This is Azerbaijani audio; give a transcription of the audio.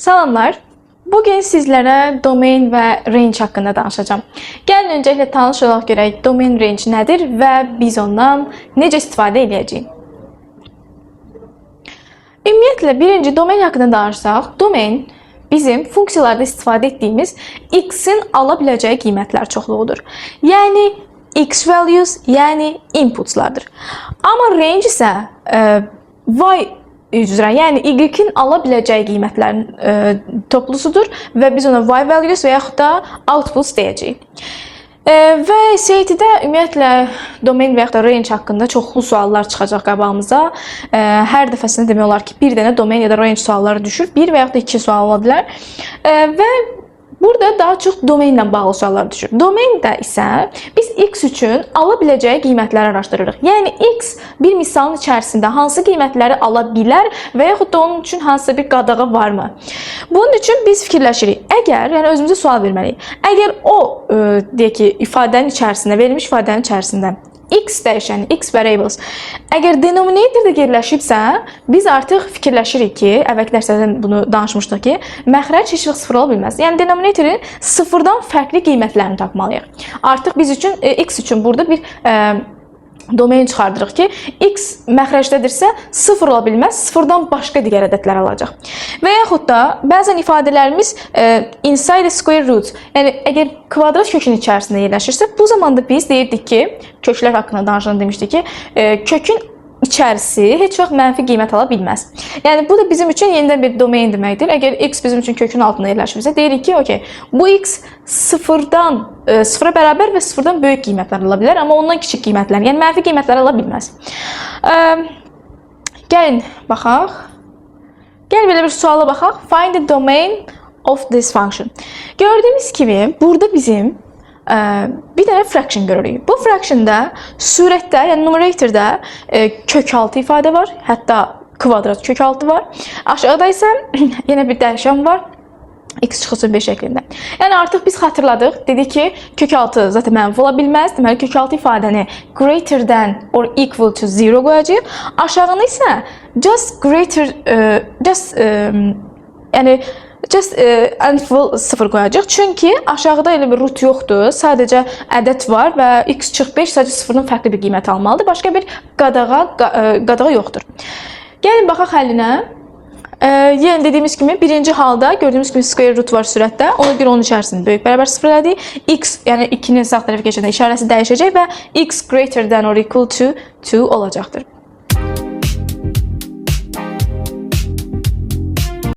Salamlar. Bugün sizlərə domain və range haqqında danışacağım. Gəlin öncəliklə tanış olaq görək domain range nədir və biz ondan necə istifadə edəcəyik. Ümumiyyətlə, birinci domain haqqında danışsaq, domain bizim funksiyalarda istifadə etdiyimiz x-in ala biləcəyi qiymətlər çoxluğudur. Yəni, x values, yəni inputslardır. Amma range isə y üzrə, yəni y-in ala biləcəyi qiymətlərin toplusudur və biz ona y values və yaxud da outputs deyəcəyik. Və SAT-də ümumiyyətlə domain və yaxud da range haqqında çoxlu suallar çıxacaq qabağımıza. Hər dəfəsində demək olar ki, bir dənə domain ya da range sualları düşür. Bir və yaxud da iki sual ola bilər. Və burada daha çox domainlə bağlı suallar düşür. Domaində isə biz x üçün ala biləcəyi qiymətləri araşdırırıq. Yəni, x bir misalın içərisində hansı qiymətləri ala bilər və yaxud da onun üçün hansısa bir qadağa varmı? Bunun üçün biz fikirləşirik. Əgər, yəni özümüzə sual verməliyik. Əgər o, deyək ki, ifadənin içərisində, verilmiş ifadənin içərisində x dəyişəni, x variables, əgər denominatorda yerləşibsə, biz artıq fikirləşirik ki, əvvəlki dərslərdən bunu danışmışdıq ki, məxrəc heç vaxt sıfır ola bilməz. Yəni, denominatorun sıfırdan fərqli qiymətlərini tapmalıyıq. Artıq biz üçün, x üçün burada bir domain çıxardırıq ki, x məxrəcdədirsə sıfır ola bilməz, sıfırdan başqa digər ədədlər alacaq. Və yaxud da bəzən ifadələrimiz inside square root, yəni əgər kvadrat kökün içərisində yerləşirsə, bu zamanda biz deyirdik ki, köklər haqqında danışanda demişdik ki, kökün içərisi heç vaxt mənfi qiymət ala bilməz. Yəni, bu da bizim üçün yenidən bir domain deməkdir. Əgər x bizim üçün kökün altında yerləşirsə, deyirik ki, okey, bu x sıfıra bərabər və sıfırdan böyük qiymətlər ala bilər, amma ondan kiçik qiymətlər, yəni mənfi qiymətlər ala bilməz. Gəlin, baxaq. Gəlin, belə bir suala baxaq. Find the domain of this function. Gördüyümüz kimi, burada bizim bir dənə fraction görürük. Bu fractionda surətdə, yəni numeratorda kök altı ifadə var, hətta kvadrat kök altı var. Aşağıda isə yenə bir dəyişən var, x çıxılsın 5 şəklində. Yəni artıq biz xatırladıq, dedik ki, kök altı zaten mənfi ola bilməz. Deməli, kök altı ifadəni greater than or equal to 0 qoyacaq. Aşağını isə just and full 0 qoyacaq. Çünki aşağıda elə bir root yoxdur. Sadəcə ədəd var və x çıx 5 sadəcə sıfırdan fərqli bir qiymət almalıdır. Başqa bir qadağa yoxdur. Gəlin, baxaq həllinə. Yəni dediyimiz kimi, birinci halda gördüyümüz kimi square root var sürətdə. Ona görə onun içərisində böyük bərabər sıfır elədik. X, yəni 2-nin sağ tərəfə keçəndə işarəsi dəyişəcək və x greater than or equal to 2 olacaqdır.